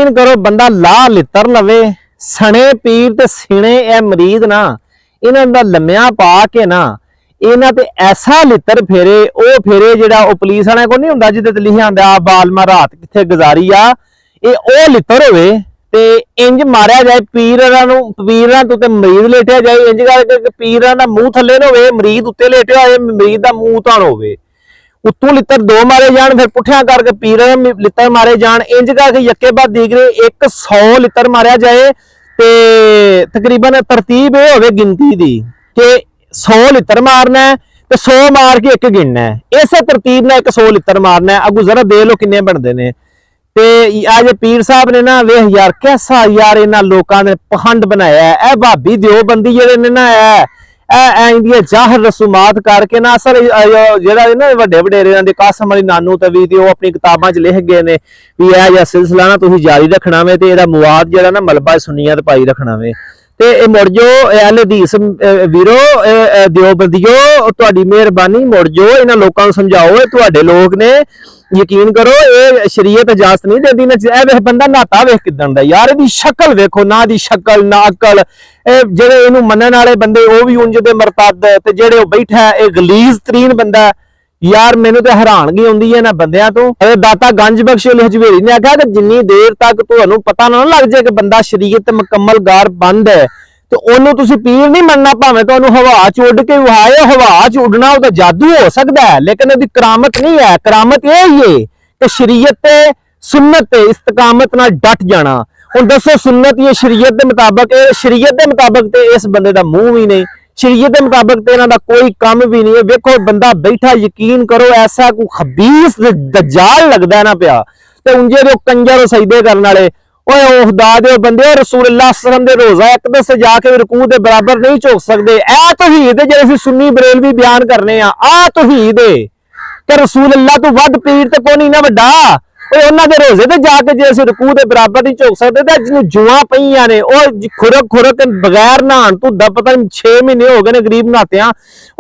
यकीन करो बंदा ला लितर लवे सने पीर ते सीने ए मरीद ना इन्हां दा लम्या पा के ना इन्हां ते ऐसा लितर फेरे ओ फेरे जेड़ा ओ पुलिस वाले को नहीं हुंदा जिदे ते लिखिया हुंदा बालमा रात किथे गुजारी आ ए ओ लितर होवे ते इंज मारिया जाए पीरां तू ते मरीद लेटिया जाए इंज करके पीरां दा मुंह थल्ले ना होवे मरीद उत्ते लेटिया होवे मरीद दा मुंह ताण होवे उत्तों लितर दो मारे जान फिर पुठिया करके पीर लितर मारे जान इंज करके यके बाद दीगरे 100 लितर मारिया जाए ते तकरीबन तरतीब ये होवे गिनती दी कि 100 लितर मारना है ते 100 मार के एक गिनना है इस तरतीब ने 100 लितर मारना है अगू जरा दे लो किन्ने बनते ने ते आज पीर साहब ने ना वेख यार कैसा यार इन्हां लोकां ने पखंड बनाया है ए भाभी दियोबंदी जेड़े ने ना इंदियां जाहिर रसूमात करके ना असल जेड़ा ना वड्डे वडेरियां दे कासम अली नानू तवी ते ओ अपनी किताबां च लिख गए ने भी ए या सिलसिला ना तुसीं जारी रखना वे ते एदा मुआद जेड़ा ना मलबा सुन्नियत पाई रखना वे ते ए मुड़ जो अहले हदीस वीरो दियोबंदियो तुहाडी मेहरबानी मुड़ जो इन्हां लोकां नूं समझाओ तुहाडे लोग ने यकीन करो ये शरीयत इजाजत नहीं देती ना वेख बंदा नहाता वेख किदन दा यार इहदी शक्ल वेखो ना दी शक्ल ना अकल जेड़े इहनूं मनण वाले बंदे ओ भी उंज दे मरतद ते जेड़े बैठा है गलीज तरीन बंदा यार मैनू तो हैरानगी आउंदी है ना बंदियां तो दाता गंज बख्श हजवेरी ने आख्या कि जिन्नी देर तक तुहानूं पता ना लग जाए कि बंदा शरीयत मुकम्मल गार बंद है तो ओनू तुसी पीर नहीं मनना भावें तुहानूं हवा च उड़ के विहाए हवा च उड़ना ओहदा जादू हो सकता है लेकिन ओहदी करामत नहीं है करामत ये ही है कि शरीयत ते सुन्नत ते इस्तकामत नाल डट जाना हुण दसो सुन्नत ये शरीयत दे मुताबिक ते इस बंदे दा मुंह भी नहीं शरीयत के मुताबिक तो इन्हां दा कोई काम भी नहीं है वेखो बंदा बैठा यकीन करो ऐसा कोई खबीस दज्जाल लगदा है ना पिया ते उंजे दे कंजर सजदे करन वाले ओए खुदा दे बंदे रसूलुल्लाह सल्लल्लाहु अलैहि वसल्लम दे रोजा एक दस जाके रुकू दे बराबर नहीं झुक सकदे ए तौहीद जेड़े असीं सुन्नी बरेलवी बयान करने आ तौहीद है कि रसूलुल्लाह तो वध पीर ते कोई नहीं ना वड्डा उन्हां दे रोजे ते जाके जे असीं रुकू दे बराबर नहीं झुक सकदे ते जिन्नू जुआं पईयां ने ओ खुरक बगैर नहाण तो पता नहीं 6 महीने हो गए ने गरीब नहातियां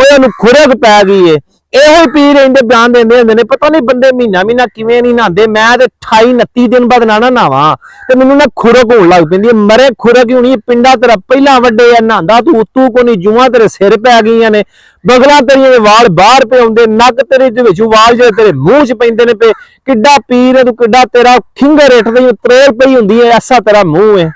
ओए उन्नू खुरक पै गई है यही पीर इहदे बयान देंदे हुंदे ने पता नहीं बंदे महीना महीना किवें नहीं नहांदे मैं ते 28-29 दिन बाद ना नहावां ते मैनूं ना खुरक होण लग पैंदी मरे खुरक होनी पिंडा तेरा पहिलां वड्डे आ नहांदा तू उत्तू को नहीं जुआं तेरे सिर पै गईयां ने बगलां तेरियां दे वाल बाहर पे आउंदे नक तेरे दे विचों वाल जेह्ड़े तेरे मूंह च पैंदे ने पे किड्डा पीर है तू किड्डा तेरा खिंगर इठदी त्रेल पई हुंदी है ऐसा तेरा मूंह है।